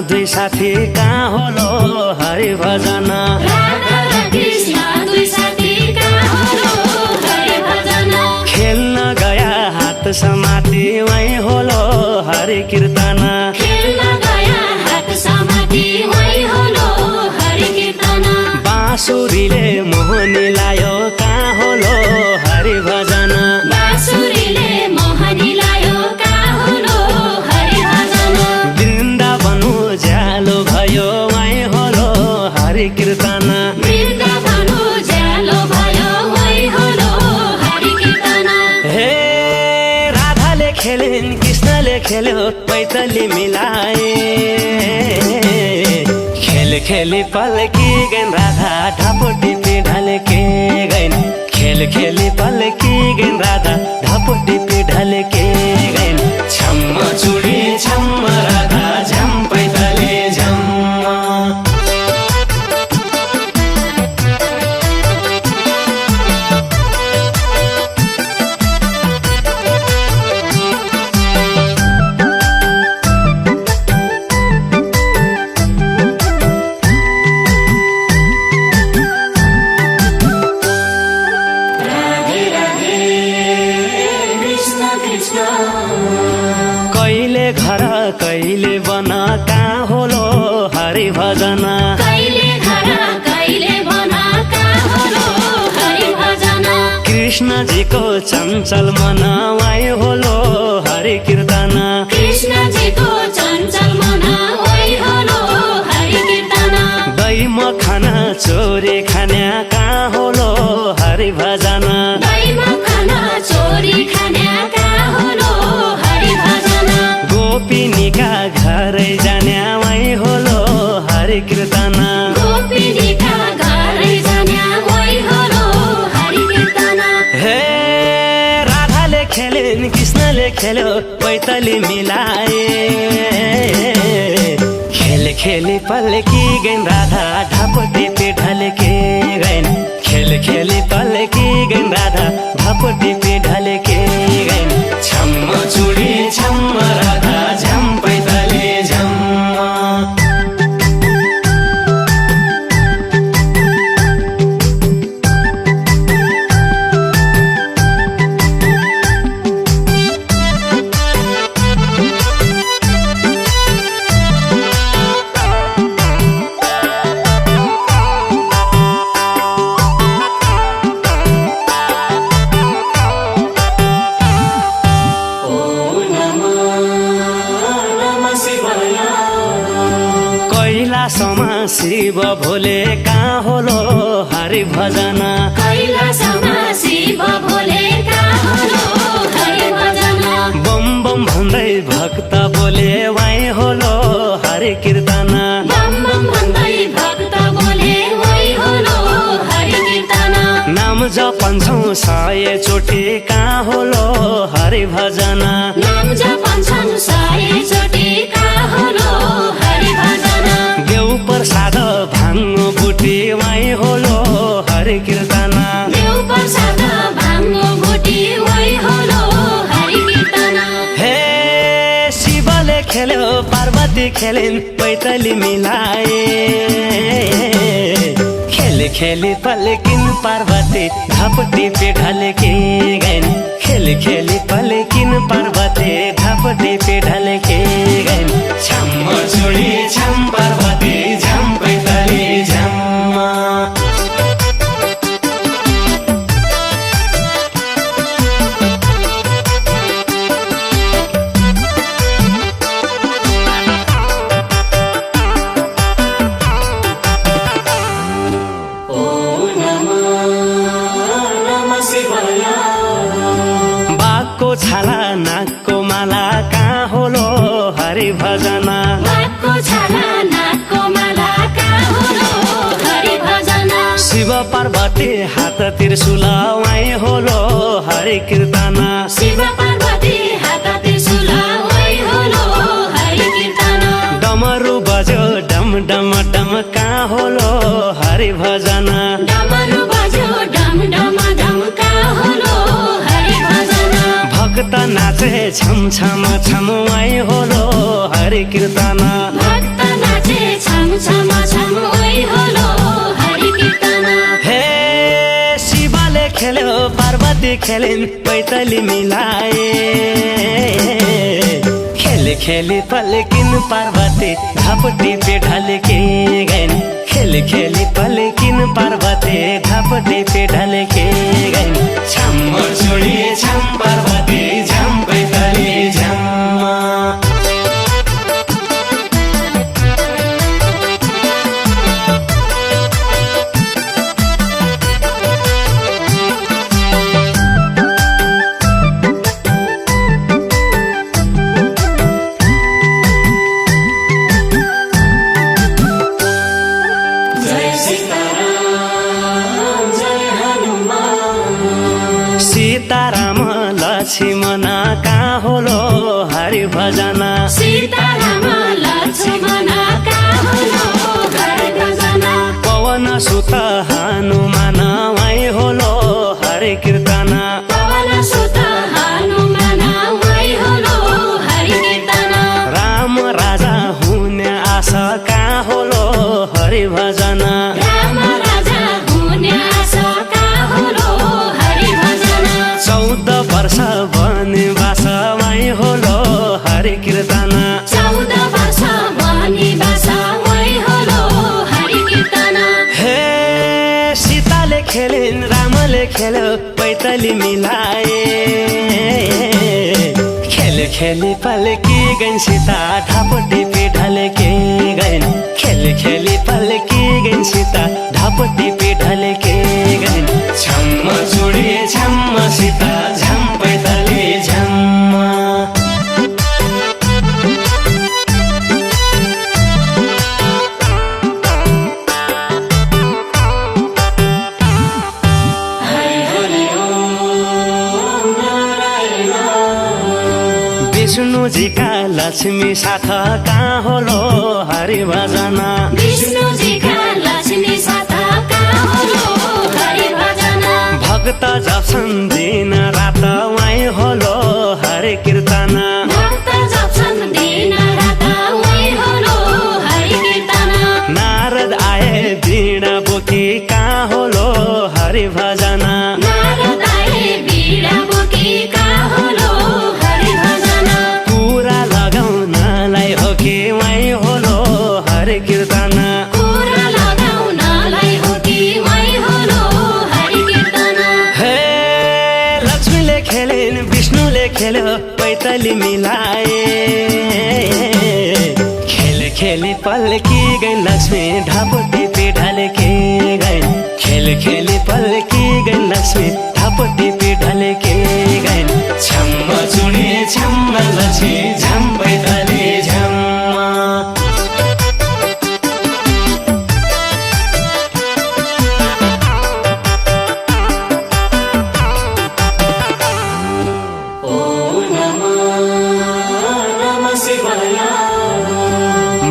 दुई साथी कहाँ होलो हरि भजन राधा र कृष्ण दुई साथी कहाँ होलो हरि भजन खेल्न गया हात समाती वही होलो हरि कीर्तन खेल्न गया हात समाती वही होलो हरि कीर्तन बाँसुरीले मोहनी लायो कहाँ होलो हरि भजन बाँसुरीले मोहनी लायो कहाँ होलो हरि भजन वृन्दावन उज्यालो भयो वही होलो हरि कीर्तन वृन्दावन उज्यालो भयो वही होलो हरि कीर्तन हे राधाले खेलिन् कृष्णले खेल्यो पैतली मिलाए खेल खेली पल्की गइन् राधा ढापोटी ढल्के गइन् खेल खेली पल्की गइन् राधा ढापोटी ढल्के गइन् छम्म चुडी छम्म राधा झम पैतली झम्म कहिले घर कहिले बन कहाँ होलो हरि भजन कहिले घर कहिले बन कहाँ होलो हरि भजन कृष्णजीको चञ्चल मन वाइ होलो हरि कीर्तन कृष्णजीको चञ्चल मन वाइ होलो हरि कीर्तन दही मखन चोरी खान्या कहाँ होलो हरि भजन दही मखन चोरी खान्या कहाँ होलो हरि भजन गोपिनीका घरै जान्या वाइ होलो हरि कीर्तन गोपिनीका घरै जान्या वाइ होलो हरि कीर्तन हे राधाले खेलिन् कृष्णले खेल्यो पैतली मिलाए खेल खेली पल्की गइन् राधा ढापोटी ढल्के गइन् खेल खेली पल्की गइन् राधा ढापोटी ढल्के गइन् छम्म चुडी छम्म राधा झम पैतली झम्म कैलासमा शिव भोले कहाँ होलो हरि भजन कैलासमा शिव भोले कहाँ होलो हरि भजन बम बम भन्दै भक्त बोले वाइ होलो हरि कीर्तन बम बम भन्दै भक्त बोले वाइ होलो हरि कीर्तन नाम जपन्छौँ 100 चोटि कहाँ होलो हरि भजन नाम जपन्छन् 100 चोटि कहाँ होलो हरि भजन देउ प्रसाद भाङ्गो बुटी वाइ होलो हरि कीर्तन देउ प्रसाद भाङ्गो बुटी वाइ होलो हरि कीर्तन हे शिवले खेल्यो पार्वती खेलिन् पैतली मिलाए खेल खेली पल्किन् पार्वती ढापोटी ढल्के गइन् खेल खेली पल्किन् पार्वती ढापोटी ढल्के गइन् छम्म चुडी छम पार्वती झम पैतली झम्म बाघको छाला नाकको माला कहाँ होलो हरि भजन बाघको छाला नाकको माला कहाँ होलो हरि भजन शिव पार्वती हात त्रिशूल वाइ होलो हरि कीर्तन शिव पार्वती हात त्रिशूल वाइ होलो हरि कीर्तन डमरु बज्यो डम डम डम कहाँ होलो हरि भजन डमरु बज्यो डम डम डम कहाँ होलो हरि भजन भक्त नाचे छम छम छम वाइ होलो हरि कीर्तन भक्त छम छम छम ओइ होलो हरि कीर्तन हे शिवले खेल्यो पार्वती खेलिन् पैतली मिलाए खेली खेली पल्किन् पार्वती ढापटी पे ढल्के गइन् खेली खेली पल्किन् पार्वती ढापटी पे ढल्के गइन् छम छोडी छम पार्वती झम पैतली झम सीताराम लक्ष्मण कहाँ होलो हरि भजन सीताराम लक्ष्मण कहाँ होलो हरि भजन पवन सुत हनुमान वही होलो हरि कीर्तन पवन सुत हनुमान वही होलो हरि कीर्तन राम राजा हुने आशा कहाँ होलो हरि भजन राम राजा हुने आशा कहाँ होलो हरि भजन 14 वर्ष वनवास वही होलो हरि कीर्तन 14 वर्ष वनवास वही होलो हरि कीर्तन हे सीताले खेलिन् रामले खेल्यो पैतली मिलाए खेली खेली पल्की गइन् सीता ढापटी पे ढल्के गइन् खेली खेली पल्की गइन् सीता ढापटी पे ढल्के गइन् छम छोडी छम सीता झम पैतली झम विष्णु जी का लक्ष्मी साथ कहाँ होलो हरि भजन विष्णु जी का लक्ष्मी साथ कहाँ होलो हरि भजन भक्त जप्छन् दिन रात वही होलो हरि कीर्तन भक्त जप्छन् दिन रात वही होलो हरि कीर्तन नारद आए वीणा बोकी कहाँ होलो हरि भजन नारद आए वीणा बोकी कहाँ होलो हरि भजन कुरा लगाउनलाई हो कि वही होलो हरि कीर्तन कुरा लगाउनलाई हो कि वही होलो हरि कीर्तन हे लक्ष्मीले खेलिन् विष्णुले खेल्यो पैतली मिलाए खेली खेली पल्की गइन् लक्ष्मी ढापटी पे ढल्के गइन् खेली खेली पल्की गइन् लक्ष्मी ढापटी पे ढल्के गइन् छम चुडी छम लक्ष्मी झम पैतली झम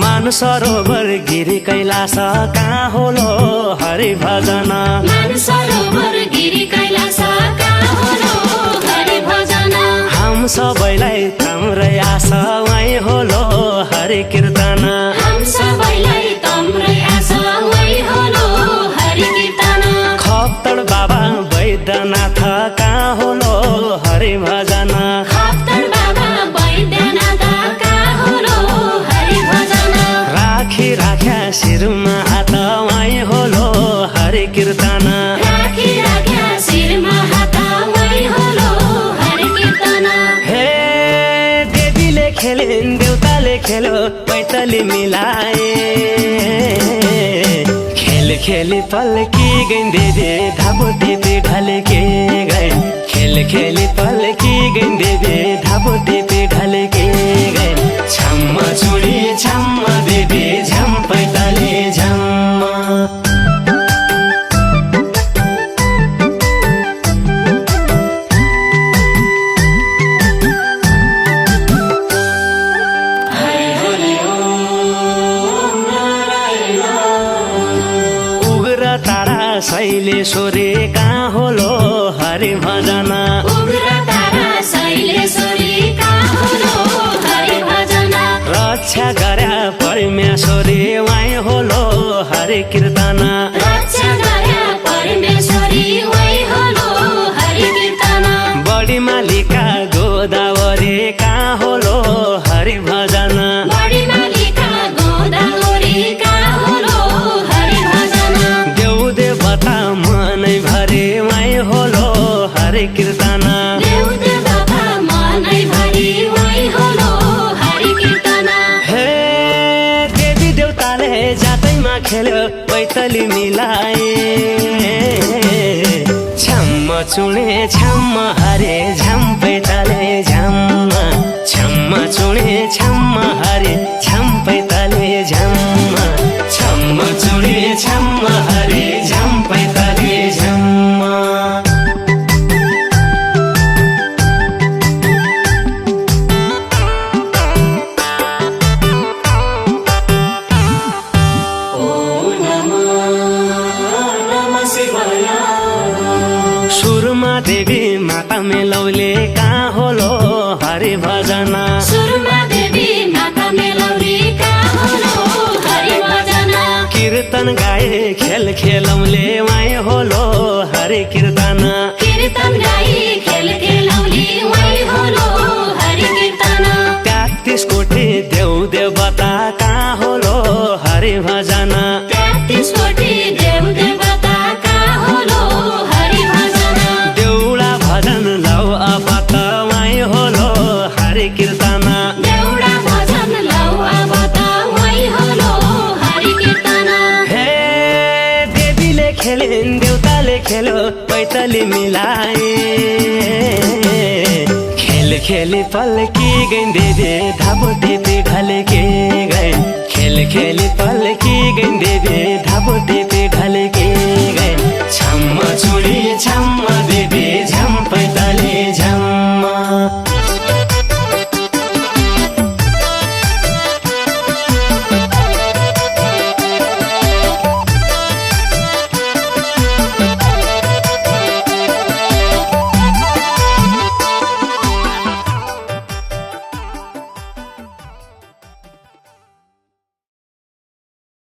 मानसरोवर गिरी कैलाश कहाँ होलो हरि भजन मानसरोवर गिरी कैलाश कहाँ होलो हरि भजन हम सबैलाई तम्रै आशा वही होलो हरि कीर्तन हम सबैलाई तम्रै आशा वही होलो हरि कीर्तन खप्तड बाबा वैद्यनाथ कहाँ होलो हरि भजन खप्तड बाबा वैद्यनाथ कहाँ होलो हरि भजन राखी राख्या शिरमा हात वही होलो हरि कीर्तन राखी राख्या शिरमा हात वही होलो हरि कीर्तन हे देवीले खेलिन् देउताले खेल्यो पैतली मिलाए खेली खेली पल्की गइन् देवी ढापटी पे ढल्के गइन् खेली खेली पल्की गइन् देवी ढापटी पे ढल्के गइन् छम छोडी छम देवी झम पैतली झम शैलेश्वरी कहाँ होलो हरि भजन उग्र तारा शैलेश्वरी कहाँ होलो हरि भजन रक्षा गर्या परमेश्वरी हरि कीर्तना रक्षा गरे परमेश्वरी वै होलो हरि कीर्तना बडी मालिका गोदावरी कहाँ होलो हरि भजन बडी मालिका गोदावरी कहाँ होलो हरि भजन देउ देवता मनै भरि वै होलो हरि कीर्तना देव देवता मनै भरि वै होलो हरि कीर्तना हे देवी देवताले जातैमा खेल्यो पैतली मिलाए छम्म चुणे छम्म हरे झम पैताले झम्म छम्म चुणे छम्म हरे झम पैताले झम्म छम्म चुणे छम्म हरे झम पैताले झम्म सुरमा देवी माता मेलौले कहाँ होलो हरि भजन सुरमा देवी माता मेलौली कहाँ होलो हरि भजन कीर्तन गाए खेल खेलौले वै होलो हरि कीर्तन कीर्तन गाई खेल खेलौली वै होलो हरि कीर्तन 33 कोटी देउ देवता कहाँ होलो हरि भजन 33 कोटी देव देवता कहाँ होलो हरि भजन देउडा भजन लौ अब त वै होलो हरि कीर्तन देउडा भजन लौ अब त वै होलो हरि कीर्तन हे देवीले खेलिन् देउताले खेल्यो पैतली मिलाए खेल खेली पल्की गइन् देवी धापो टिपी ढल्के गइन् खेल खेली पल्की